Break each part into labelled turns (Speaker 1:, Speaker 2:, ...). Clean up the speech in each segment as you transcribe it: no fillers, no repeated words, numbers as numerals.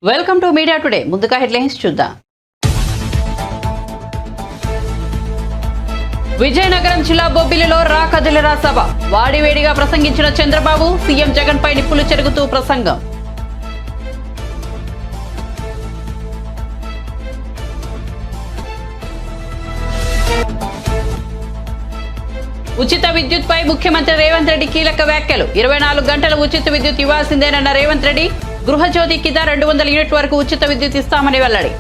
Speaker 1: Welcome to media today. ముందుగా headlines చూద్దాం. విజయనగరం జిల్లా బొబ్బిలిలో రా కదిలిరా సభ. వాడివేడిగా ప్రసంగించిన చంద్రబాబు, సీఎం జగన్ పై నిప్పులు చెరుగుతూ ప్రసంగం. ఉచిత విద్యుత్ పై ముఖ్యమంత్రి రేవంత్ రెడ్డి కీలక వ్యాఖ్యలు. 24 గంటల ఉచిత విద్యుత్ ఇవ్వాల్సిందేనన్న రేవంత్ రెడ్డి. గృహజ్యోతి కింద 200 యూనిట్ వరకు ఉచిత విద్యుత్ ఇస్తామని వెల్లడి.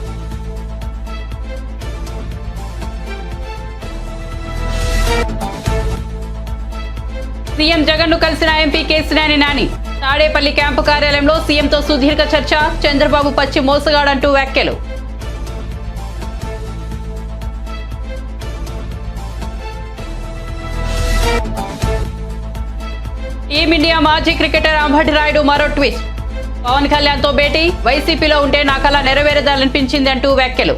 Speaker 1: సీఎం జగన్ ను కలిసిన ఎంపీ కేసినేని నాని. తాడేపల్లి క్యాంపు కార్యాలయంలో సీఎంతో సుదీర్ఘ చర్చ. చంద్రబాబు పచ్చి మోసగాడంటూ వ్యాఖ్యలు. టీమిండియా మాజీ క్రికెటర్ అంబటి రాయుడు మరో ట్విస్ట్. పవన్ కళ్యాణ్ తో భేటీ. వైసీపీలో ఉంటే నా కల నెరవేరదాలనిపించింది అంటూ వ్యాఖ్యలు.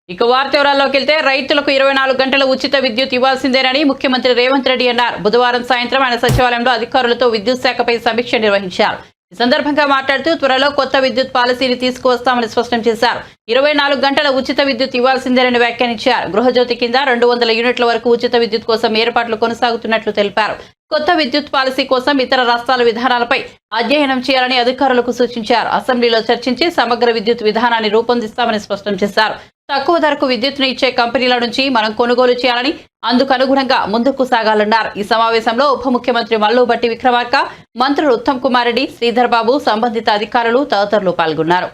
Speaker 1: ఇక వార్త వివరాల్లోకి వెళ్తే రైతులకు 24 గంటల ఉచిత విద్యుత్ ఇవ్వాల్సిందేనని ముఖ్యమంత్రి రేవంత్ రెడ్డి అన్నారు. బుధవారం సాయంత్రం ఆయన సచివాలయంలో అధికారులతో విద్యుత్ శాఖపై సమీక్ష నిర్వహించారు. ఈ సందర్భంగా మాట్లాడుతూ త్వరలో కొత్త విద్యుత్ పాలసీని తీసుకువస్తామని స్పష్టం చేశారు. 24 గంటల ఉచిత విద్యుత్ ఇవ్వాల్సిందేనని వ్యాఖ్యానించారు. గృహజ్యోతి కింద 200 యూనిట్ల వరకు ఉచిత విద్యుత్ కోసం ఏర్పాట్లు కొనసాగుతున్నట్లు తెలిపారు. కొత్త విద్యుత్ పాలసీ కోసం ఇతర రాష్ట్రాల విధానాలపై అధ్యయనం చేయాలని అధికారులకు సూచించారు. అసెంబ్లీలో చర్చించి సమగ్ర విద్యుత్ విధానాన్ని రూపొందిస్తామని స్పష్టం చేశారు. తక్కువ ధరకు విద్యుత్ను ఇచ్చే కంపెనీల నుంచి మనం కొనుగోలు చేయాలని, అందుకు అనుగుణంగా ముందుకు సాగాలన్నారు. ఈ సమావేశంలో ఉప ముఖ్యమంత్రి మల్లుబట్టి విక్రమార్క, మంత్రులు ఉత్తమ్ కుమార్ రెడ్డి, శ్రీధర్ బాబు, సంబంధిత అధికారులు తదితరులు పాల్గొన్నారు.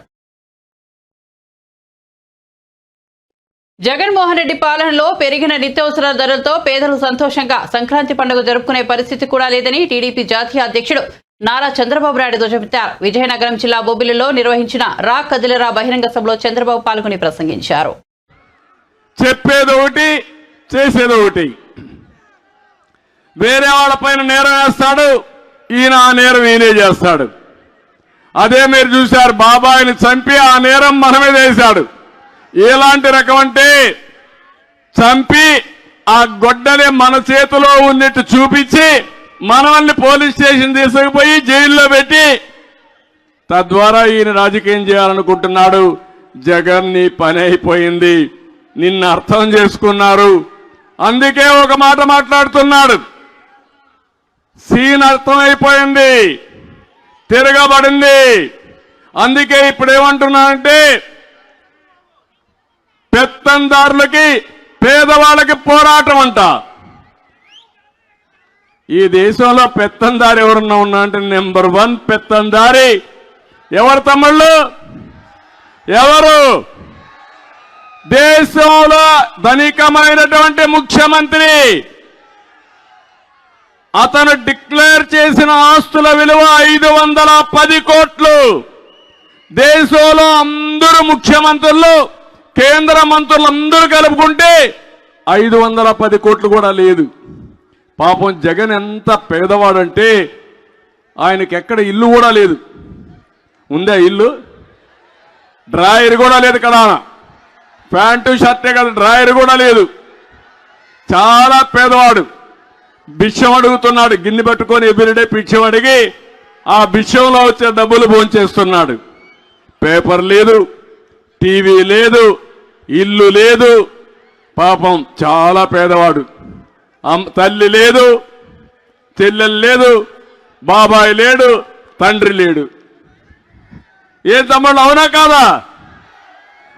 Speaker 1: జగన్మోహన్ రెడ్డి పాలనలో పెరిగిన నిత్యావసర ధరలతో పేదలు సంతోషంగా సంక్రాంతి పండుగ జరుపుకునే పరిస్థితి కూడా లేదని టీడీపీ జాతీయ అధ్యక్షుడు నారా చంద్రబాబు నాయుడు ధ్వజమెత్తారు. విజయనగరం జిల్లా బొబ్బిలిలో నిర్వహించిన రా కదిలిరా బహిరంగ సభలో చంద్రబాబు పాల్గొని ప్రసంగించారు.
Speaker 2: చెప్పేది ఒకటి, చేసేది ఒకటి. వేరే వాళ్ళపైన నేరం వేస్తాడు, ఈయన ఆ నేరం ఈయనే చేస్తాడు. అదే మీరు చూశారు, బాబాయిని చంపి ఆ నేరం మన మీద వేశాడు. ఎలాంటి రకం అంటే చంపి ఆ గొడ్డని మన చేతిలో ఉన్నట్టు చూపించి మనల్ని పోలీస్ స్టేషన్ తీసుకుపోయి జైల్లో పెట్టి తద్వారా ఈయన రాజకీయం చేయాలనుకుంటున్నాడు. జగన్ నీ పని అయిపోయింది, నిన్ను అర్థం చేసుకున్నారు, అందుకే ఒక మాట మాట్లాడుతున్నాడు. సీన్ అర్థమైపోయింది, తిరగబడింది. అందుకే ఇప్పుడు ఏమంటున్నానంటే పెత్తందారులకి పేదవాళ్ళకి పోరాటం అంట. ఈ దేశంలో పెత్తందారి ఎవరన్నా ఉన్నా అంటే నెంబర్ 1 పెత్తందారి ఎవరు తమ్ముళ్ళు? ఎవరు? దేశంలో ధనికమైనటువంటి ముఖ్యమంత్రి. అతను డిక్లేర్ చేసిన ఆస్తుల విలువ 510 కోట్లు. దేశంలో అందరూ ముఖ్యమంత్రులు, కేంద్ర మంత్రులు అందరూ కలుపుకుంటే 510 కోట్లు కూడా లేదు. పాపం జగన్ ఎంత పేదవాడంటే ఆయనకి ఎక్కడ ఇల్లు కూడా లేదు. ఉందా ఇల్లు? డ్రాయర్ కూడా లేదు కదా, ప్యాంటు షర్టే కదా, డ్రాయర్ కూడా లేదు. చాలా పేదవాడు. భిక్షం అడుగుతున్నాడు, గిన్నె పట్టుకొని ఎవ్రీడే భిక్షం అడిగి ఆ భిక్షంలో వచ్చే డబ్బులు భోంచేస్తున్నాడు. పేపర్ లేదు, టీవీ లేదు, ఇల్లు లేదు. పాపం చాలా పేదవాడు. తల్లి లేదు, చెల్లెలు లేదు, బాబాయ్ లేడు, తండ్రి లేడు. ఏ తమ్ముళ్ళు, అవునా కాదా?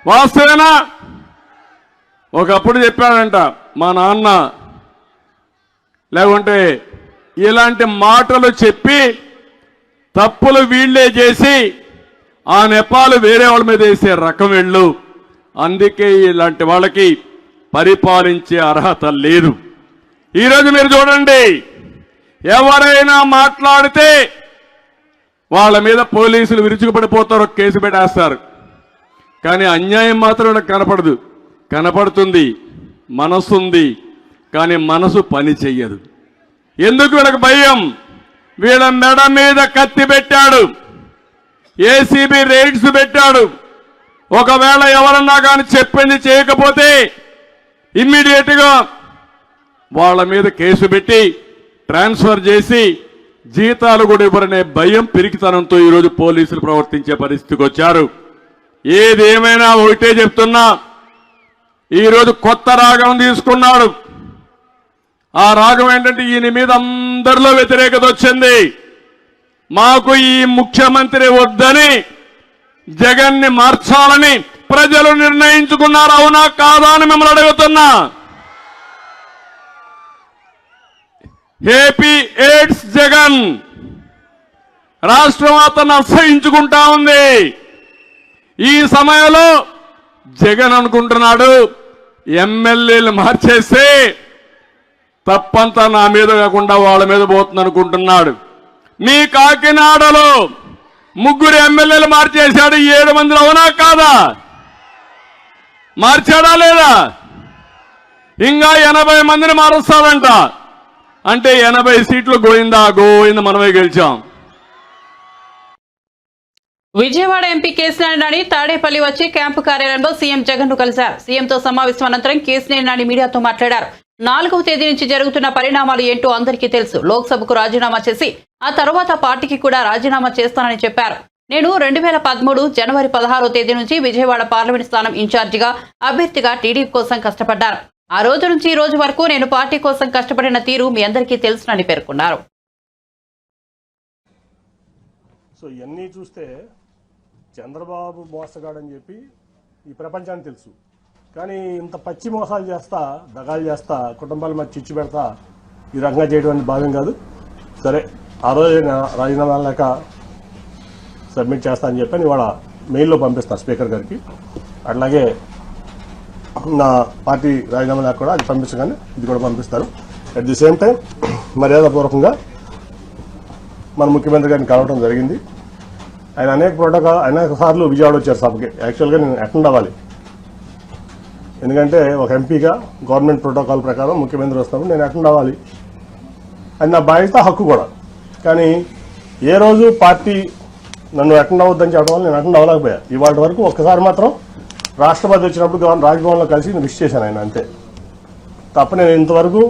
Speaker 2: వాస్తవేనా? ఒకప్పుడు చెప్పాడంట మా నాన్న, లేకుంటే ఇలాంటి మాటలు చెప్పి తప్పులు వీళ్లే చేసి ఆ నెపాలు వేరే వాళ్ళ మీద వేసే రకం వెళ్ళు. అందుకే ఇలాంటి వాళ్ళకి పరిపాలించే అర్హత లేదు. ఈరోజు మీరు చూడండి, ఎవరైనా మాట్లాడితే వాళ్ళ మీద పోలీసులు విరుచుకుపడిపోతారు, కేసు పెట్టేస్తారు. కానీ అన్యాయం మాత్రం వీళ్ళకి కనపడదు. కనపడుతుంది, మనసు ఉంది, కానీ మనసు పని చెయ్యదు. ఎందుకు? వీళ్ళకి భయం. వీళ్ళ మెడ మీద కత్తి పెట్టాడు, ఏసీబీ రైడ్స్ పెట్టాడు. ఒకవేళ ఎవరన్నా కానీ చెప్పింది చేయకపోతే ఇమ్మీడియట్ గా వాళ్ళ మీద కేసు పెట్టి ట్రాన్స్ఫర్ చేసి జీతాలు కూడా ఇవ్వరనే భయం పిరికితనంతో ఈరోజు పోలీసులు ప్రవర్తించే పరిస్థితికి వచ్చారు. ఏది ఏమైనా ఒకటే చెప్తున్నా, ఈరోజు కొత్త రాగం తీసుకున్నాడు. ఆ రాగం ఏంటంటే ఈయన మీద అందరిలో వ్యతిరేకత వచ్చింది. మాకు ఈ ముఖ్యమంత్రి వద్దని, జగన్ని మార్చాలని ప్రజలు నిర్ణయించుకున్నారు. అవునా కాదా అని మిమ్మల్ని అడుగుతున్నా. ఏపీ ఎయిడ్స్ జగన్ రాష్ట్రం అతను అసహించుకుంటా ఉంది. ఈ సమయంలో జగన్ అనుకుంటున్నాడు ఎమ్మెల్యేలు మార్చేస్తే తప్పంతా నా మీద కాకుండా వాళ్ళ మీద పోతుంది అనుకుంటున్నాడు. మీ కాకినాడలో 3 ఎమ్మెల్యేలు మార్చేశాడు. 7 మందిలో అవునా కాదా? మార్చాడా లేదా? ఇంకా 80 మందిని మారుస్తాడంట. అంటే 80 సీట్లు గోయిందా మనమే గెలిచాం.
Speaker 1: విజయవాడ ఎంపీ కేశినేని నాని తాడేపల్లి వచ్చి క్యాంపు కార్యాలయంలో సీఎం జగన్ ను కలిశారు. సీఎంతో సమావేశం అనంతరం కేశినేని నాని మీడియాతో మాట్లాడారు. 4వ తేదీ నుంచి జరుగుతున్న పరిణామాలు ఏంటో అందరికీ తెలుసు. లోక్సభకు రాజీనామా చేసి ఆ తర్వాత పార్టీకి కూడా రాజీనామా చేస్తానని చెప్పారు. నేను 2013 జనవరి 16వ తేదీ నుంచి విజయవాడ పార్లమెంట్ స్థానం ఇన్ఛార్జిగా అభ్యర్థిగా టీడీపీ కోసం కష్టపడ్డాను. ఆ రోజు నుంచి ఈ రోజు వరకు నేను పార్టీ కోసం కష్టపడిన తీరు మీ అందరికీ తెలుసునని పేర్కొన్నారు.
Speaker 3: సో ఇవన్నీ చూస్తే చంద్రబాబు మోసగాడని చెప్పి ఈ ప్రపంచానికి తెలుసు. కానీ ఇంత పచ్చి మోసాలు చేస్తా, దగాలు చేస్తా, కుటుంబాల మధ్య చిచ్చు పెడతా ఈ రకంగా చేయడం అనేది భావ్యం కాదు. సరే, ఆ రోజు రాజీనామా లేక సబ్మిట్ చేస్తా అని చెప్పి ఇవాళ మెయిల్లో పంపిస్తాను స్పీకర్ గారికి. అట్లాగే నా పార్టీ రాజీనామా లేక కూడా అది పంపించగానే ఇది కూడా పంపిస్తారు. అట్ ది సేమ్ టైం మర్యాదపూర్వకంగా మన ముఖ్యమంత్రి గారిని కలవడం జరిగింది. ఆయన అనేక సార్లు విజయవాడ వచ్చారు సభకి. యాక్చువల్గా నేను అటెండ్ అవ్వాలి, ఎందుకంటే ఒక ఎంపీగా గవర్నమెంట్ ప్రోటోకాల్ ప్రకారం ముఖ్యమంత్రి వస్తున్నప్పుడు నేను అటెండ్ అవ్వాలి. అది నా బాధ్యత, హక్కు కూడా. కానీ ఏ రోజు పార్టీ నన్ను అటెండ్ అవ్వద్దని చెప్పడం వల్ల నేను అటెండ్ అవ్వలేకపోయా. ఇవాళ వరకు ఒక్కసారి మాత్రం రాష్ట్రపతి వచ్చినప్పుడు రాజ్భవన్లో కలిసి నేను విష్ చేశాను ఆయన, అంతే తప్ప నేను ఇంతవరకు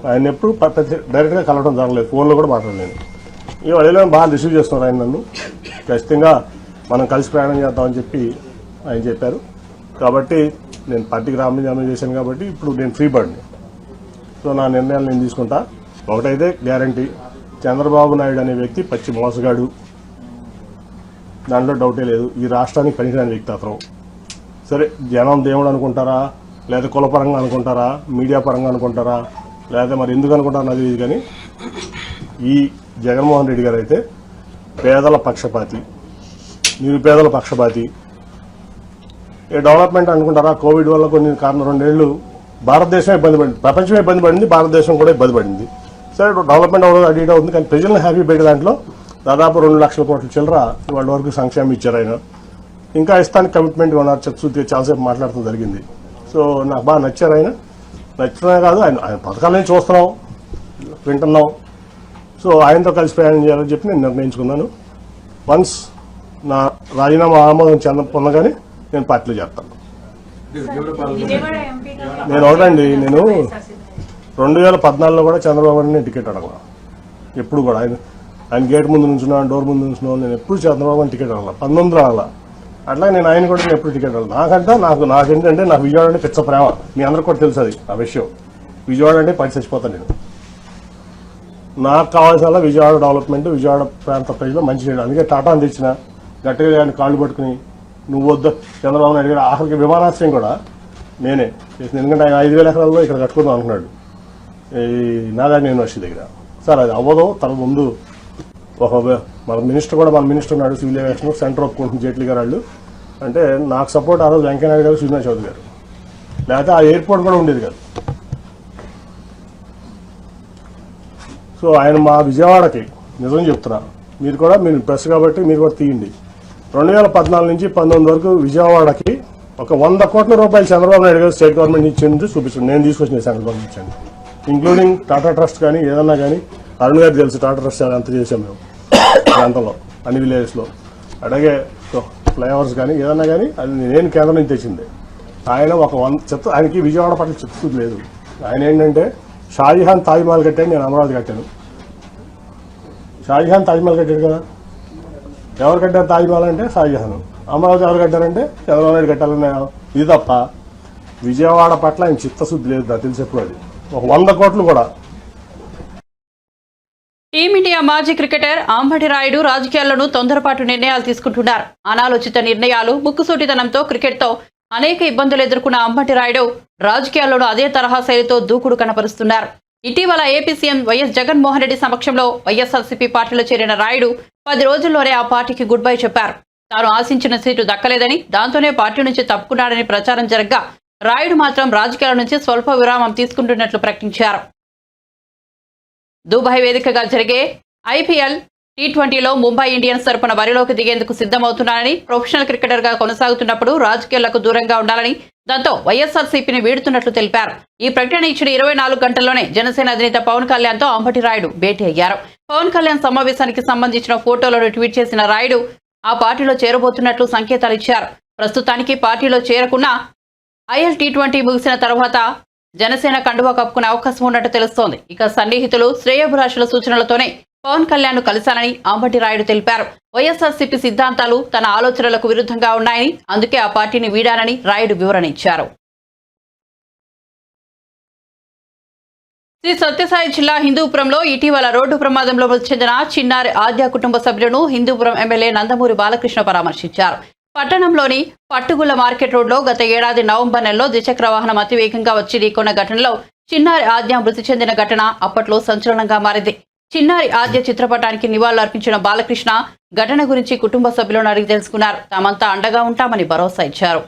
Speaker 3: ఆయన ఎప్పుడు డైరెక్ట్గా కలవడం జరగలేదు, ఫోన్లో కూడా మాట్లాడలేదు. ఇవాళ బాగా రిసీవ్ చేస్తున్నారు ఆయన నన్ను. ఖచ్చితంగా మనం కలిసి ప్రయాణం చేద్దామని చెప్పి ఆయన చెప్పారు. కాబట్టి నేను పార్టీకి రాజీనామా చేశాను కాబట్టి ఇప్పుడు నేను ఫ్రీ బర్డ్ని. సో నా నిర్ణయాలు నేను తీసుకుంటా. ఒకటైతే గ్యారంటీ, చంద్రబాబు నాయుడు అనే వ్యక్తి పచ్చి మోసగాడు, దాంట్లో డౌటే లేదు. ఈ రాష్ట్రానికి పనికిరాని వ్యక్తి అతను. సరే, జనం దేవుడు అనుకుంటారా, లేదా కులపరంగా అనుకుంటారా, మీడియా పరంగా అనుకుంటారా, లేదా మరి ఎందుకు అనుకుంటారా నాకు తెలియదు. కానీ ఈ జగన్మోహన్ రెడ్డి గారు అయితే పేదల పక్షపాతి, నిరుపేదల పక్షపాతి. ఏ డెవలప్మెంట్ అనుకుంటారా? కోవిడ్ వల్ల కొన్ని కారణం 2 ఏళ్లు భారతదేశం ఇబ్బంది పడింది, ప్రపంచమే ఇబ్బంది పడింది, భారతదేశం కూడా ఇబ్బంది పడింది. సరే, డెవలప్మెంట్ అవ్వడం అడిగిట్ అవుతుంది, కానీ ప్రజలను హ్యాపీ పెట్టే దాంట్లో దాదాపు 2 లక్షల కోట్ల చిల్లర ఇవాళ వరకు సంక్షేమం ఇచ్చారు ఆయన. ఇంకా ఇస్తానికి కమిట్మెంట్ ఉన్నారు. చచ్చుతీ చాలాసేపు మాట్లాడటం జరిగింది. సో నాకు బాగా నచ్చారు ఆయన. నచ్చడమే కాదు, ఆయన పథకాలని చూస్తున్నాం, వింటున్నాం. సో ఆయనతో కలిసి ప్రయాణం చేయాలని చెప్పి నేను నిర్ణయించుకున్నాను. వన్స్ నా రాజీనామా ఆమోదం పొందగానే నేను పార్టీలో చేస్తాను. నేను ఒకటండి, నేను 2014లో కూడా చంద్రబాబు నాయుడు టికెట్ అడగలా. ఎప్పుడు కూడా ఆయన గేట్ ముందు నుంచున్నా, డోర్ ముందు నుంచున్నా, నేను ఎప్పుడు చంద్రబాబు టికెట్ అడగల. 19 అడగల. అట్లా నేను ఆయన కూడా ఎప్పుడు టికెట్ అడగల. నాకేంటంటే నాకు విజయవాడ అంటే పిచ్చ ప్రేమ. మీ అందరికి కూడా తెలుసు అది, ఆ విషయం. విజయవాడ అంటే పడి చచ్చిపోతాను నేను. నాకు కావాల్సిన విజయవాడ డెవలప్మెంట్, విజయవాడ ప్రాంత ప్రజలు మంచి చేయడం. అందుకే టాటాను తెచ్చిన, గట్టిగా ఆయన కాళ్ళు పట్టుకుని నువ్వు వద్దు చంద్రబాబు నాయుడు గారు. ఆఖరికి విమానాశ్రయం కూడా నేనే చేసింది. ఎందుకంటే ఆయన 5,000 ఎకరాల్లో ఇక్కడ కట్టుకుందాం అనుకున్నాడు ఈ నాగార్జున యూనివర్సిటీ దగ్గర. సార్ అది అవ్వదు, తన ముందు మన మినిస్టర్ ఉన్నాడు, సివిల్ ఏవియేషన్ సెంటర్ ఒప్పుకుంటుంది జైట్లీ గారు వాళ్ళు. అంటే నాకు సపోర్ట్ ఆ రోజు వెంకయ్యనాయుడు గారు, సుజనా చౌదరి గారు. లేకపోతే ఆ ఎయిర్పోర్ట్ కూడా ఉండేది కాదు. సో ఆయన మా విజయవాడకి నిజం చెప్తున్నా, మీరు ప్రెస్ కాబట్టి మీరు కూడా తీయండి. 2014 నుంచి 19 వరకు విజయవాడకి ఒక 100 కోట్ల రూపాయలు చంద్రబాబు నాయుడు గారు స్టేట్ గవర్నమెంట్ ఇచ్చింది చూపిస్తుంది. నేను తీసుకొచ్చిన సెంట్రల్ గవర్నమెంట్ ఇచ్చాను, ఇంక్లూడింగ్ టాటా ట్రస్ట్ కానీ ఏదన్నా కానీ. అరుణ్ గారికి తెలుసు టాటా ట్రస్ట్ ఎంత చేసాం మేము ప్రాంతంలో, అన్ని విలేజెస్లో. అలాగే ఫ్లైఓవర్స్ కానీ ఏదన్నా కానీ అది నేను కేంద్రం నుంచి తెచ్చింది. ఆయన ఒక 100 ఆయనకి విజయవాడ పట్ల చిత్తశుద్ధి లేదు. ఆయన ఏంటంటే షాజహాన్ తాజ్మహల్ కట్టాను, నేను అమరావతి కట్టాను. షాజహాన్ తాజ్మహల్ కట్టాడు కదా. ఎవరు కట్టారు తాజ్మహల్ అంటే షాజహాన్. అమరావతి ఎవరు కట్టారంటే చంద్రబాబు నాయుడు కట్టాలన్నా. ఇది తప్ప విజయవాడ పట్ల ఆయన చిత్తశుద్ధి లేదు, నాకు తెలిసి ఎప్పుడు. అది ఒక 100 కోట్లు కూడా.
Speaker 1: టీమిండియా మాజీ క్రికెటర్ అంబటి రాయుడు రాజకీయాల్లోనూ తొందరపాటు నిర్ణయాలు తీసుకుంటున్నారు. అనాలోచిత నిర్ణయాలు, ముక్కుసూటితనంతో క్రికెట్తో అనేక ఇబ్బందులు ఎదుర్కొన్న అంబటి రాయుడు రాజకీయాల్లోనూ అదే తరహా శైలితో దూకుడు కనపరుస్తున్నారు. ఇటీవల AP CM YS Jaganmohan Reddy సమక్షంలో వైఎస్ఆర్సీపీ పార్టీలో చేరిన రాయుడు 10 రోజుల్లోనే ఆ పార్టీకి గుడ్ బై చెప్పారు. తాను ఆశించిన సీటు దక్కలేదని, దాంతోనే పార్టీ నుంచి తప్పుకున్నాడని ప్రచారం జరగ్గా రాయుడు మాత్రం రాజకీయాల నుంచి స్వల్ప విరామం తీసుకుంటున్నట్లు ప్రకటించారు. దుబాయ్ వేదికగా జరిగే ఐపీఎల్ T20లో ముంబై ఇండియన్స్ తరపున బరిలోకి దిగేందుకు సిద్ధమవుతున్నారని, ప్రొఫెషనల్ క్రికెటర్గా కొనసాగుతున్నప్పుడు రాజకీయాలకు దూరంగా ఉండాలని, దాంతో వైఎస్ఆర్సీపీని వీడుతున్నట్లు తెలిపారు. ఈ ప్రకటన ఇచ్చిన 24 గంటల్లోనే జనసేన అధినేత పవన్ కళ్యాణ్తో అంబటి రాయుడు భేటీ అయ్యారు. పవన్ కళ్యాణ్ సమావేశానికి సంబంధించిన ఫోటోలను ట్వీట్ చేసిన రాయుడు ఆ పార్టీలో చేరబోతున్నట్లు సంకేతాలు ఇచ్చారు. ప్రస్తుతానికి పార్టీలో చేరకున్న ఐఎల్ T20 ముగిసిన తర్వాత జనసేన కండువా కప్పుకునే అవకాశం ఉన్నట్టు తెలుస్తోంది. ఇక సన్నిహితులు, శ్రేయోభిలాషుల సూచనలతోనే పవన్ కళ్యాణ్ కలిశానని అంబటి రాయుడు తెలిపారు. వైఎస్ఆర్సీపీ సిద్ధాంతాలు తన ఆలోచనలకు విరుద్ధంగా ఉన్నాయని, అందుకే ఆ పార్టీని వీడానని రాయుడు వివరణ ఇచ్చారు. శ్రీ సత్యసాయి జిల్లా హిందూపురంలో ఇటీవల రోడ్డు ప్రమాదంలో మృతి చెందిన చిన్నారి ఆద్య కుటుంబ సభ్యులను హిందూపురం ఎమ్మెల్యే నందమూరి బాలకృష్ణ పరామర్శించారు. పట్టణంలోని పట్టుగుళ్ల మార్కెట్ రోడ్లో గత ఏడాది నవంబర్ నెలలో ద్విచక్ర వాహనం అతివేగంగా వచ్చి ఢీకొన్న ఘటనలో చిన్నారి ఆద్య మృతి చెందిన ఘటన అప్పట్లో సంచలనంగా మారింది. చిన్నారి ఆద్య చిత్రపటానికి నివాళులర్పించిన బాలకృష్ణ ఘటన గురించి కుటుంబ సభ్యులను అడిగి తెలుసుకున్నారు. తామంతా అండగా ఉంటామని భరోసా ఇచ్చారు.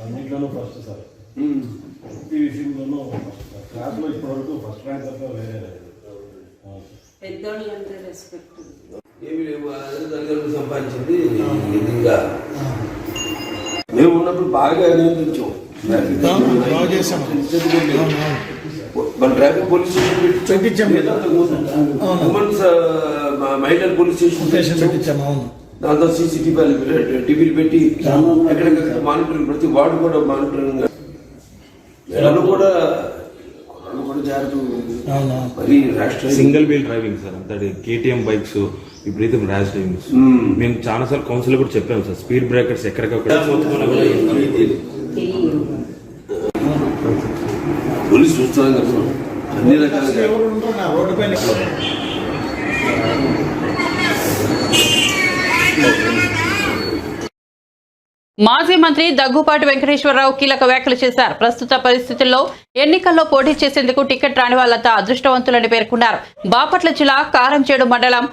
Speaker 3: అన్నింటిలోనూ ఫస్ట్ సార్. ఈ విషయంలోనూ క్లాస్లో ఇప్పటివరకు ఫస్ట్ ర్యాంక్ తప్ప వేరే లేదు.
Speaker 4: ఏమి లేవు, తల్లిదండ్రులు సంపాదించింది నిజంగా. మేము ఉన్నప్పుడు బాగా నియంత్రించాం. మన ట్రాఫిక్ పోలీస్ స్టేషన్ ఉమెన్స్ మహిళల పోలీస్ స్టేషన్ దాంతో టీవీలు పెట్టి ఎక్కడెక్కడ మానిటరింగ్, ప్రతి వార్డు కూడా మానిటరింగ్ కూడా మరి
Speaker 5: సింగిల్ వీల్ డ్రైవింగ్ సార్, అంత KTM బైక్స్ విపరీతం ర్యాష్ డ్రైవింగ్. మేము చాలా సార్లు కౌన్సిల్ కూడా చెప్పాము సార్, స్పీడ్ బ్రేకర్స్ ఎక్కడికక్కడ
Speaker 4: పోలీసు చూస్తున్నాం కదా అన్ని రకాలుగా.
Speaker 1: మాజీ మంత్రి దగ్గుపాటి వెంకటేశ్వరరావు కీలక వ్యాఖ్యలు చేశారు. ప్రస్తుత పరిస్థితుల్లో ఎన్నికల్లో పోటీ చేసేందుకు టికెట్ రాని వాళ్లంతా అదృష్టవంతులని పేర్కొన్నారు. బాపట్ల జిల్లా కారంచేడు మండలం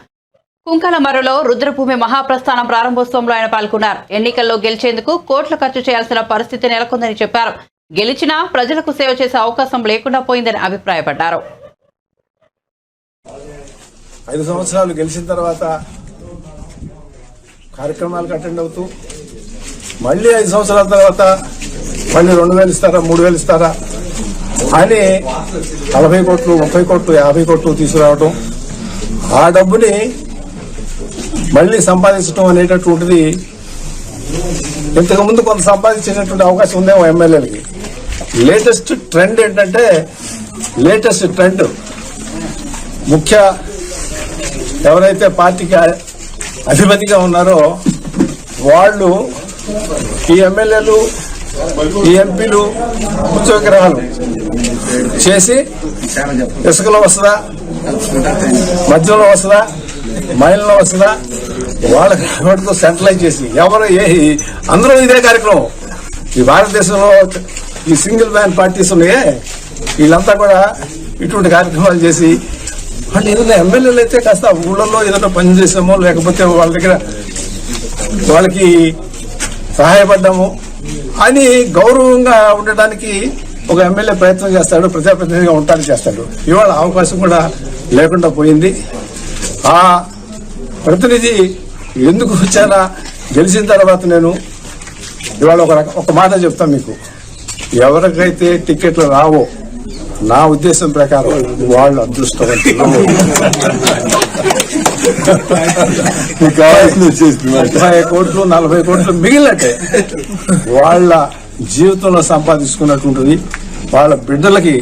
Speaker 1: కుంకలమరులో రుద్రభూమి మహాప్రస్థానం ప్రారంభోత్సవంలో ఆయన పాల్గొన్నారు. ఎన్నికల్లో గెలిచేందుకు కోట్లు ఖర్చు చేయాల్సిన పరిస్థితి నెలకొందని చెప్పారు. గెలిచినా ప్రజలకు సేవ చేసే అవకాశం లేకుండా పోయిందని అభిప్రాయపడ్డారు.
Speaker 6: 5 సంవత్సరాలు గెలిచిన తర్వాత కార్యక్రమాలకు అటెండ్ అవుతూ మళ్ళీ 5 సంవత్సరాల తర్వాత మళ్ళీ 2,000 ఇస్తారా 3,000 ఇస్తారా అని 40 కోట్లు 30 కోట్లు 50 కోట్లు తీసుకురావడం, ఆ డబ్బుని మళ్ళీ సంపాదించడం అనేటటువంటిది ఇంతకుముందు కొంత సంపాదించేటటువంటి అవకాశం ఉందేమో ఎమ్మెల్యేలకి. లేటెస్ట్ ట్రెండ్ ఏంటంటే, లేటెస్ట్ ట్రెండ్ ముఖ్య ఎవరైతే పార్టీకి అధిపతిగా ఉన్నారో వాళ్ళు ఈ ఎమ్మెల్యేలు ఈ ఎంపీలు ఉత్సవగ్రహాలు చేసి ఇసుకలో వస్తుందా, మధ్యలో వస్తుందా, మైల్లో వస్తుందా, వాళ్ళకి సెంట్రలైజ్ చేసి ఎవరు అందరూ ఇదే కార్యక్రమం. ఈ భారతదేశంలో ఈ సింగిల్ మ్యాన్ పార్టీస్ ఉన్నాయే, వీళ్ళంతా కూడా ఇటువంటి కార్యక్రమాలు చేసి వాళ్ళు ఏదైనా ఎమ్మెల్యేలు అయితే కాస్త ఊళ్ళల్లో ఏదైనా పని చేసామో లేకపోతే వాళ్ళ దగ్గర వాళ్ళకి సహాయపడ్డాము అని గౌరవంగా ఉండటానికి ఒక ఎమ్మెల్యే ప్రయత్నం చేస్తాడు, ప్రజాప్రతినిధిగా ఉండటానికి చేస్తాడు. ఇవాళ అవకాశం కూడా లేకుండా పోయింది. ఆ ప్రతినిధి ఎందుకు వచ్చానా గెలిచిన తర్వాత నేను ఇవాళ ఒక మాట చెప్తాను మీకు. ఎవరికైతే టికెట్లు రావో నా ఉద్దేశం ప్రకారం వాళ్ళు అదృష్టవంతులు. 30 కోట్లు 40 కోట్లు మిగిలినట్టే వాళ్ళ జీవితంలో సంపాదించుకున్నటువంటిది వాళ్ళ బిడ్డలకి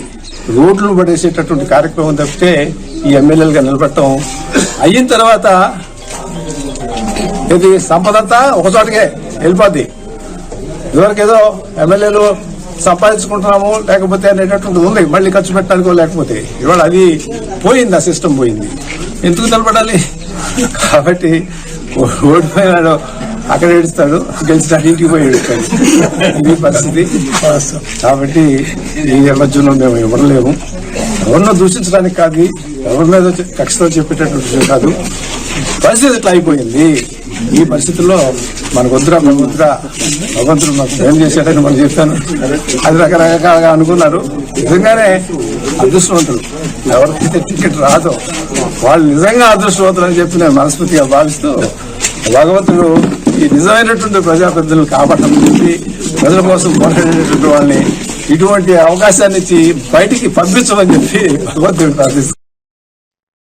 Speaker 6: రోడ్లు పడేసేటటువంటి కార్యక్రమం తప్పితే ఈ ఎమ్మెల్యేలుగా నిలబెట్టడం అయిన తర్వాత ఇది సంపదంతా ఒక చోటకే వెళ్ళిపోద్ది. ఇదివరకు ఏదో ఎమ్మెల్యేలు సంపాదించుకుంటున్నాము లేకపోతే అనేటటువంటి ఉంది, మళ్ళీ ఖర్చు పెట్టడానికో లేకపోతే ఇవాళ అది పోయింది, ఆ సిస్టమ్ పోయింది. ఎందుకు నిలబడాలి? కాబట్టి ఓడిపోయినాడు అక్కడ ఏడుస్తాడు, గెలిచినాడు ఇంటికి పోయి ఏడుస్తాడు. ఇది పరిస్థితి. కాబట్టి ఈ మధ్యలో మేము ఇవ్వలేము. ఎవరినో దూషించడానికి కాదు, ఎవరి మీద కక్షతో చెప్పేటటువంటి విషయం కాదు. పరిస్థితి ఇట్లా అయిపోయింది. ఈ పరిస్థితుల్లో మనకు వద్దురా భగవంతుడు మాకు ఏం చేశాడని మనం చెప్తాను. అది రకరకాలుగా అనుకున్నారు. నిజంగానే అదృష్టవంతులు. ఎవరికైతే టికెట్ రాదో వాళ్ళు నిజంగా అదృష్టవంతులు అని చెప్పి నేను మనస్ఫూర్తిగా భావిస్తూ భగవంతుడు ఈ నిజమైనటువంటి ప్రజాప్రతినిధులు కాపాడమని చెప్పి ప్రజల కోసం పోరాడేటటువంటి వాళ్ళని ఇటువంటి అవకాశాన్ని ఇచ్చి బయటికి పంపించమని చెప్పి భగవంతుడు ప్రార్థిస్తున్నాను.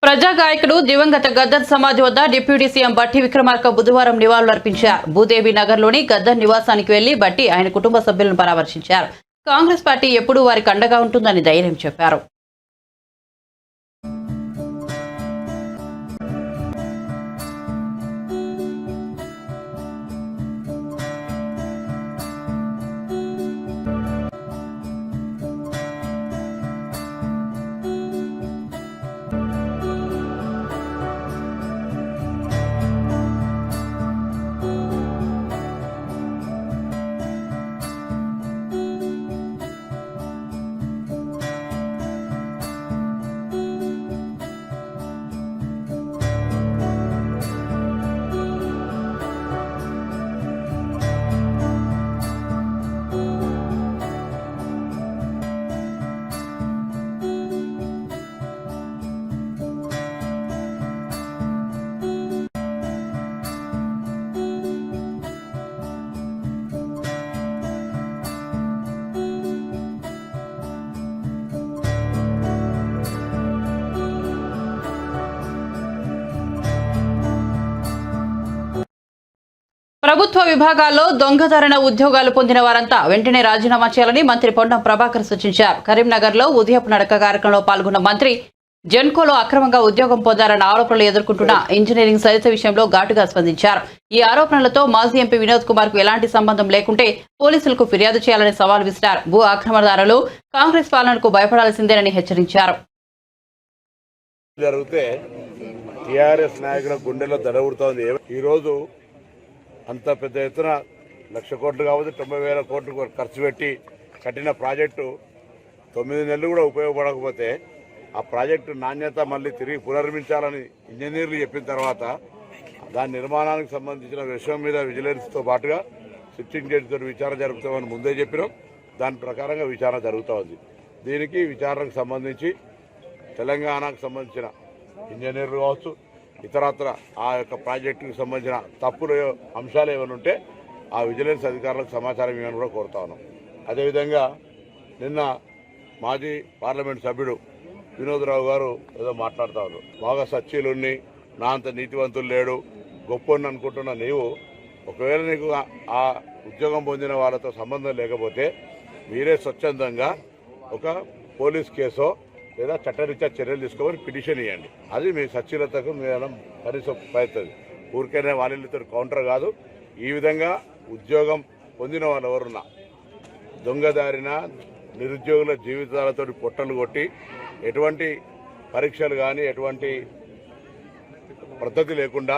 Speaker 1: ప్రజా గాయకుడు దివంగత గద్దర్ సమాధి వద్ద డిప్యూటీ సీఎం బట్టి విక్రమార్క బుధవారం నివాళులర్పించారు. భూదేవి నగర్లోని గద్దర్ నివాసానికి వెళ్లి బట్టి ఆయన కుటుంబ సభ్యులను పరామర్శించారు. కాంగ్రెస్ పార్టీ ఎప్పుడూ వారికి అండగా ఉంటుందని ధైర్యం చెప్పారు. ప్రభుత్వ విభాగాల్లో దొంగతరణ ఉద్యోగాలు పొందిన వారంతా వెంటనే రాజీనామా చేయాలని మంత్రి పొన్నం ప్రభాకర్ సూచించారు. కరీంనగర్లో ఉదయపు నడక కార్యక్రమంలో పాల్గొన్న మంత్రి జెన్కోలో అక్రమంగా ఉద్యోగం పొందారన్న ఆరోపణలు ఎదుర్కొంటున్న ఇంజనీరింగ్ సరిత విషయంలో ఘాటుగా స్పందించారు. ఈ ఆరోపణలతో మాజీ ఎంపీ వినోద్ కుమార్ కు ఎలాంటి సంబంధం లేకుంటే పోలీసులకు ఫిర్యాదు చేయాలని సవాల్ విసిరారు. భూ ఆక్రమణదారులు కాంగ్రెస్ పాలనకు భయపడాల్సిందేనని హెచ్చరించారు.
Speaker 7: జరిగితే టీఆర్ఎస్ నాయకుల గుండెల్లో దడవుడుతోంది. ఈ రోజు అంత పెద్ద ఎత్తున 1,00,000 కోట్లు కావచ్చు 90,000 కోట్లు ఖర్చు పెట్టి కట్టిన ప్రాజెక్టు 9 నెలలు కూడా ఉపయోగపడకపోతే ఆ ప్రాజెక్టు నాణ్యత మళ్ళీ తిరిగి పునర్మించాలని ఇంజనీర్లు చెప్పిన తర్వాత దాని నిర్మాణానికి సంబంధించిన విషయం మీద విజిలెన్స్తో పాటుగా సిట్టింగ్ జడ్జితో విచారణ జరుపుతామని ముందే చెప్పినాం. దాని ప్రకారంగా విచారణ జరుగుతూ ఉంది. దీనికి విచారణకు సంబంధించి తెలంగాణకు సంబంధించిన ఇంజనీర్లు కావచ్చు, ఇతరత్ర ఆ యొక్క ప్రాజెక్టుకు సంబంధించిన తప్పుల అంశాలు ఏమైనా ఉంటే ఆ విజిలెన్స్ అధికారులకు సమాచారం ఇవ్వని కూడా కోరుతా ఉన్నాం. అదేవిధంగా నిన్న మాజీ పార్లమెంట్ సభ్యుడు వినోద్రావు గారు ఏదో మాట్లాడుతూ ఉన్నారు. బాగా సచ్చీలుని నా అంత నీతివంతులు లేడు గొప్పని అనుకుంటున్న నీవు ఒకవేళ నీకు ఆ ఉద్యోగం పొందిన వాళ్ళతో సంబంధం లేకపోతే మీరే స్వచ్ఛందంగా ఒక పోలీస్ కేసో లేదా చట్టరీత్యా చర్యలు తీసుకోమని పిటిషన్ ఇవ్వండి. అది మీ సచ్చీలతకు మేము కనీసం ప్రయత్నం. ఊరికైనా వాళ్ళతో కౌంటర్ కాదు. ఈ విధంగా ఉద్యోగం పొందిన వాళ్ళు ఎవరున్నా దొంగదారిన నిరుద్యోగుల జీవితాలతో పొట్టలు కొట్టి ఎటువంటి పరీక్షలు కానీ ఎటువంటి పద్ధతి లేకుండా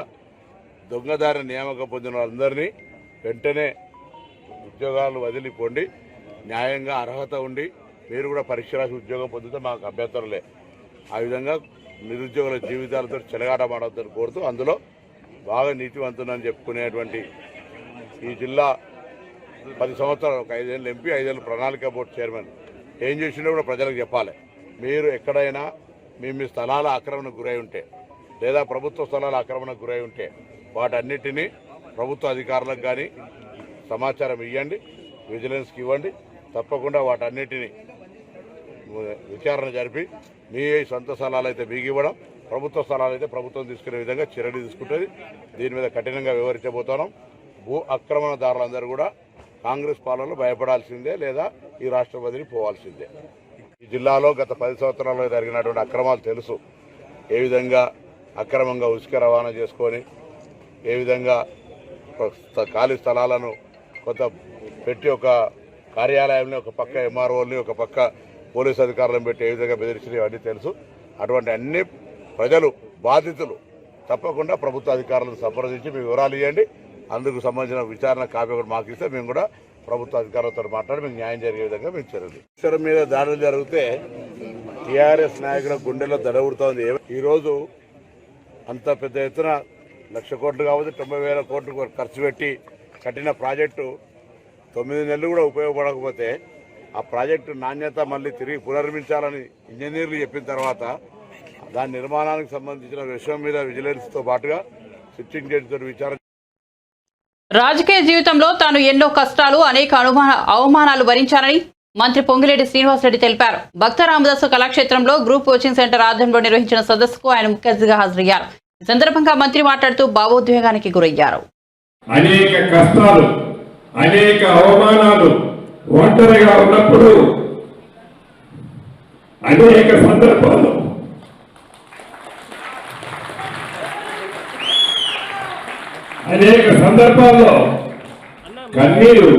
Speaker 7: దొంగదారిన నియామకం పొందిన వాళ్ళందరినీ వెంటనే ఉద్యోగాలు వదిలిపోండి. న్యాయంగా అర్హత ఉండి మీరు కూడా పరీక్ష రాసి ఉద్యోగం పొందితే మాకు అభ్యంతరం లే. ఆ విధంగా నిరుద్యోగుల జీవితాలతో చెలగాటమాడవద్దని కోరుతూ అందులో బాగా నీతివంతునని చెప్పుకునేటువంటి ఈ జిల్లా 10 సంవత్సరాలు ఒక 5 ఏళ్ళు ఎంపీ 5 ఏళ్ళు ప్రణాళిక బోర్డు చైర్మన్ ఏం చేసినా కూడా ప్రజలకు చెప్పాలి. మీరు ఎక్కడైనా మీ స్థలాల ఆక్రమణకు గురై ఉంటే లేదా ప్రభుత్వ స్థలాల ఆక్రమణకు గురై ఉంటే వాటన్నిటినీ ప్రభుత్వ అధికారులకు కానీ సమాచారం ఇవ్వండి, విజిలెన్స్కి ఇవ్వండి. తప్పకుండా వాటన్నిటినీ విచారణ జరిపి మీ సొంత స్థలాలు అయితే మీకు ఇవ్వడం, ప్రభుత్వ స్థలాలు అయితే ప్రభుత్వం తీసుకునే విధంగా చర్యలు తీసుకుంటుంది. దీని మీద కఠినంగా వివరించబోతున్నాం. భూ ఆక్రమణదారులందరూ కూడా కాంగ్రెస్ పాలనలో భయపడాల్సిందే లేదా ఈ రాష్ట్రం వదిలి పోవాల్సిందే. ఈ జిల్లాలో గత 10 సంవత్సరాల్లో జరిగినటువంటి అక్రమాలు తెలుసు. ఏ విధంగా అక్రమంగా ఉసుక రవాణా చేసుకొని, ఏ విధంగా ఖాళీ స్థలాలను కొంత పెట్టి ఒక కార్యాలయాన్ని ఒక పక్క ఎంఆర్ఓని ఒక పక్క పోలీసు అధికారులను పెట్టి ఏ విధంగా బెదిరించినవి అన్నీ తెలుసు. అటువంటి అన్ని ప్రజలు బాధితులు తప్పకుండా ప్రభుత్వ అధికారులను సంప్రదించి మీ వివరాలు ఇవ్వండి. అందుకు సంబంధించిన విచారణ కాపీ కూడా మాకు ఇస్తే మేము కూడా ప్రభుత్వ అధికారులతో మాట్లాడి మీకు న్యాయం జరిగే విధంగా మేము చర్యలు. ఈశ్వరం మీద దాడులు జరిగితే టీఆర్ఎస్ నాయకుల గుండెలో దడవుడుతోంది. ఈరోజు అంత పెద్ద ఎత్తున 1,00,000 కోట్లు కావచ్చు 90,000 కోట్లు ఖర్చు పెట్టి కట్టిన ప్రాజెక్టు 9 నెలలు కూడా ఉపయోగపడకపోతే ఆ ప్రాజెక్టు నాణ్యత మళ్ళీ తిరిగి పునర్మించాలని ఇంజనీర్లు చెప్పిన తర్వాత దాని నిర్మాణానికి సంబంధించిన విషయం మీద విజిలెన్స్తో పాటుగా సిట్టింగ్ జడ్జితో విచారణ.
Speaker 1: రాజకీయ జీవితంలో తాను ఎన్నో కష్టాలు, అనేక అవమానాలు భరించారని మంత్రి పొంగిరెడ్డి శ్రీనివాసరెడ్డి తెలిపారు. భక్త రామదాసు కళాక్షేత్రంలో గ్రూప్ కోచింగ్ సెంటర్ ఆధ్వర్యంలో నిర్వహించిన సదస్సుకు ఆయన ముఖ్య అతిథిగా హాజరయ్యారు. ఈ సందర్భంగా మంత్రి మాట్లాడుతూ భావోద్వేగానికి గురయ్యారు.
Speaker 2: అనేక కష్టాలు, అనేక అవమానాలు, ఒంటరిగా ఉన్నప్పుడు అనేక సందర్భాల్లో కన్నీరు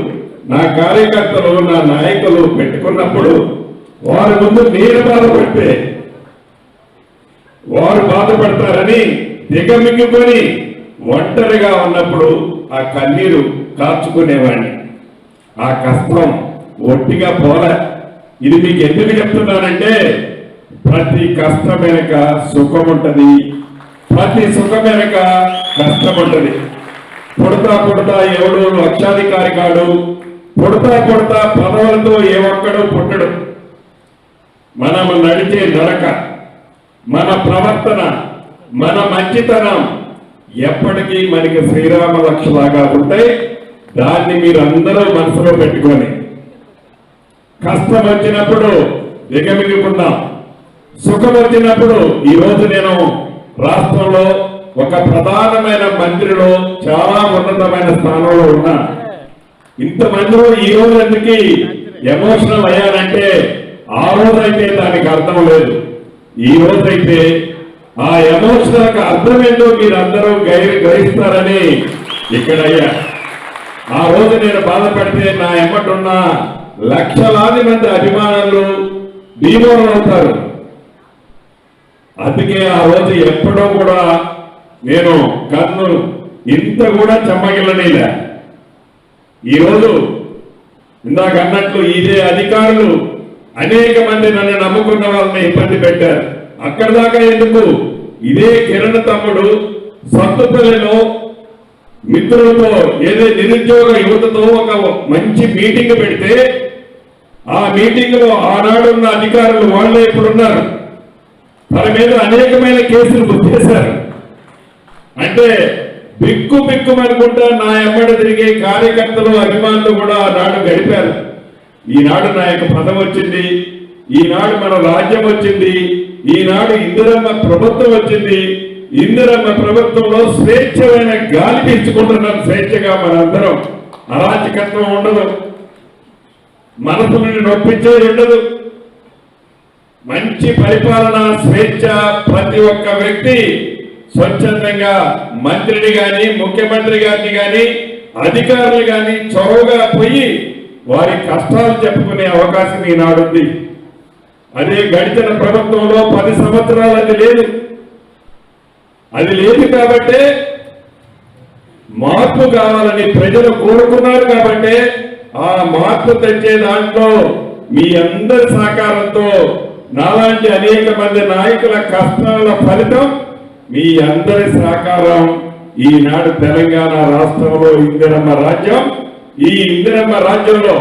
Speaker 2: నా కార్యకర్తలు, నా నాయకులు పెట్టుకున్నప్పుడు వారి ముందు నేను బాధపడితే వారు బాధపడతారని దిగమింగుకొని ఒంటరిగా ఉన్నప్పుడు ఆ కన్నీరు కార్చుకునేవాడిని. ఆ కష్టం ఒట్టిగా పోలే. ఇది మీకు ఎందుకు చెప్తున్నానంటే ప్రతి కష్టం వెనక సుఖం ఉంటుంది, ప్రతి సుఖం వెనక కష్టం ఉంటుంది. పుడతా ఎవడు లక్షాధికారి కాడు, పుడతా పదవులతో ఏ ఒక్కడు పుట్టడు. మనము నడిచే నడక, మన ప్రవర్తన, మన మంచితనం ఎప్పటికీ మనకి శ్రీరామ లక్ష్యలాగా ఉంటాయి. దాన్ని మీరు అందరూ మనసులో పెట్టుకొని కష్టం వచ్చినప్పుడు దిగమిగుకుందాం, సుఖం వచ్చినప్పుడు. ఈరోజు నేను రాష్ట్రంలో ఒక ప్రధానమైన మంత్రిలో చాలా ఉన్నతమైన స్థానంలో ఉన్నా. ఇంతమందిలో ఈ రోజు ఎందుకు ఎమోషనల్ అయ్యానంటే ఆ రోజైతే దానికి అర్థం లేదు. ఈ రోజైతే ఆ ఎమోషనల్ అర్థం ఏంటో మీరు అందరూ గ్రహిస్తారని ఇక్కడ అయ్యా. ఆ రోజు నేను బాధపడితే నా ఎమ్మటున్న లక్షలాది మంది అభిమానులు భీమోలు అవుతారు. అందుకే ఆ రోజు ఎప్పుడో కూడా నేను కన్ను ఇంత కూడా చెమ్మగిల్లనేలే. ఈరోజు ఇందాక అన్నట్లు ఇదే అధికారులు అనేక మంది నన్ను నమ్ముకున్న వాళ్ళని ఇబ్బంది పెట్టారు. అక్కడ దాకా ఎందుకు, ఇదే కిరణ్ తమ్ముడు సత్తుపల్లిలో మిత్రులతో ఏదో నిరుద్యోగ యువతతో ఒక మంచి మీటింగ్ పెడితే ఆ మీటింగ్ లో ఆనాడున్న అధికారులు వాళ్ళే ఇప్పుడున్నారు. తన మీద అనేకమైన కేసులు బుక్ చేశారు. అంటే బిక్కుమనుకుంటా నా ఎమ్మడి తిరిగే కార్యకర్తలు, అభిమానులు కూడా ఆనాడు గడిపారు. ఈనాడు నా యొక్క పదం వచ్చింది, ఈనాడు మన రాజ్యం వచ్చింది, ఈనాడు ఇందిరమ్మ ప్రభుత్వం వచ్చింది. ఇందిరమ్మ ప్రభుత్వంలో స్వేచ్ఛమైన గాలి పీల్చుకుంటున్నాం. స్వేచ్ఛగా మనందరం, అరాచకత్వం ఉండదు, మనసుని నొప్పించేది ఉండదు, మంచి పరిపాలన, స్వేచ్ఛ. ప్రతి ఒక్క వ్యక్తి స్వచ్ఛందంగా మంత్రిని గాని, ముఖ్యమంత్రి గారిని గాని, అధికారులు గాని చొరవగా పోయి వారి కష్టాలు చెప్పుకునే అవకాశం ఈనాడుంది. అదే గడిచిన ప్రభుత్వంలో 10 సంవత్సరాలు అది లేదు కాబట్టి మార్పు కావాలని ప్రజలు కోరుకున్నారు. కాబట్టి ఆ మార్పు తెచ్చే దాంట్లో మీ అందరి సహకారంతో నాలాంటి అనేక మంది నాయకుల కష్టాల ఫలితం మీ అందరి సహకారం. ఈనాడు తెలంగాణ రాష్ట్రంలో ఇందిరమ్మ రాజ్యం. ఈ ఇందిరమ్మ రాజ్యంలో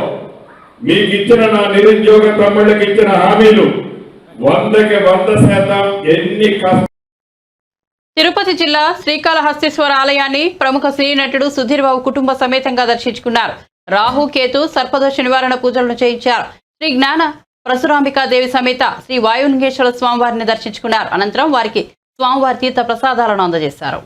Speaker 2: మీకు ఇచ్చిన నా నిరుద్యోగ తమ్ముళ్ళకి ఇచ్చిన హామీలు 100% ఎన్ని కష్టాలు
Speaker 1: తిరుపతి జిల్లా శ్రీకాళహస్తీశ్వర ఆలయాన్ని ప్రముఖ సినీ నటుడు సుధీర్ బాబు కుటుంబ సమేతంగా దర్శించుకున్నారు. రాహు కేతు సర్పదోష నివారణ పూజలను చేయించారు. శ్రీ జ్ఞాన పరశురాంబికాదేవి సమేత శ్రీ వాయులింగేశ్వర స్వామివారిని దర్శించుకున్నారు. అనంతరం వారికి స్వామివారి తీర్థ ప్రసాదాలను అందజేశారు.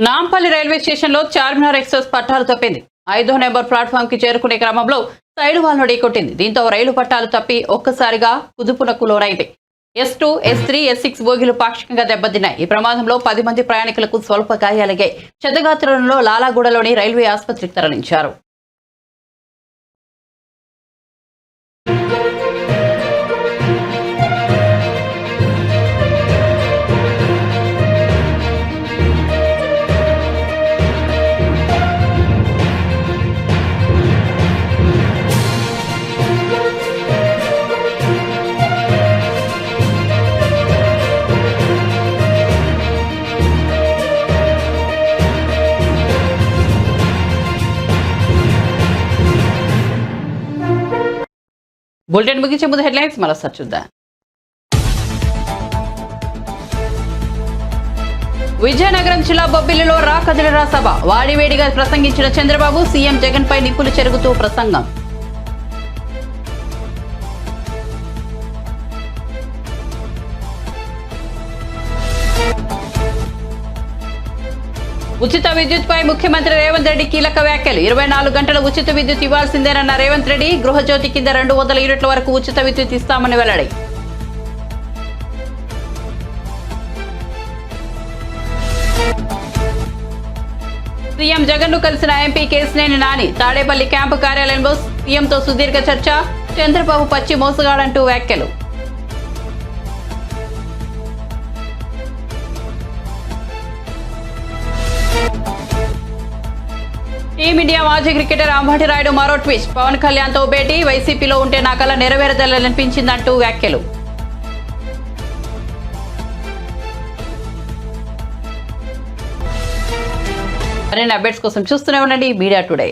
Speaker 1: నాంపల్లి రైల్వే స్టేషన్లో చార్మినార్ ఎక్స్ప్రెస్ పట్టాలు తప్పింది. 5వ నెంబర్ ప్లాట్ఫామ్ కి చేరుకునే క్రమంలో సైడ్ వాల్ను ఢీకొట్టింది. దీంతో రైలు పట్టాలు తప్పి ఒక్కసారిగా కుదుపునకు లోనైంది. S2, S3, S6 బోగీలు పాక్షికంగా దెబ్బతిన్నాయి. ఈ ప్రమాదంలో 10 మంది ప్రయాణికులకు స్వల్ప గాయాలయ్యాయి. క్షతగాత్రులను లాలాగూడలోని రైల్వే ఆసుపత్రికి తరలించారు. బులెటిన్ ముగించే ముందు హెడ్లైన్స్ మరోసారి చూద్దాం. విజయనగరం జిల్లా బొబ్బిలిలో రా కదిలిరా సభ. వాడివేడిగా ప్రసంగించిన చంద్రబాబు, సీఎం జగన్ పై నిప్పులు చెరుగుతూ ప్రసంగం. ఉచిత విద్యుత్ పై ముఖ్యమంత్రి రేవంత్ రెడ్డి కీలక వ్యాఖ్యలు. 24 గంటల ఉచిత విద్యుత్ ఇవ్వాల్సిందేనన్న రేవంత్ రెడ్డి. గృహజ్యోతి కింద 200 యూనిట్ల వరకు ఉచిత విద్యుత్ ఇస్తామని వెల్లడి. సీఎం జగన్ ను కలిసిన ఎంపీ కేశినేని నాని. తాడేపల్లి క్యాంపు కార్యాలయంలో సీఎంతో సుదీర్ఘ చర్చ. చంద్రబాబు పచ్చి మోసగాడంటూ వ్యాఖ్యలు. టీమిండియా మాజీ క్రికెటర్ అంబటి రాయుడు మరో ట్విస్ట్. పవన్ కళ్యాణ్ తో భేటీ. వైసీపీలో ఉంటే నా కల నెరవేరదలనిపించిందంటూ వ్యాఖ్యలు. మరిన్ని అప్డేట్స్ కోసం చూస్తూనే ఉండండి మీడియా టుడే.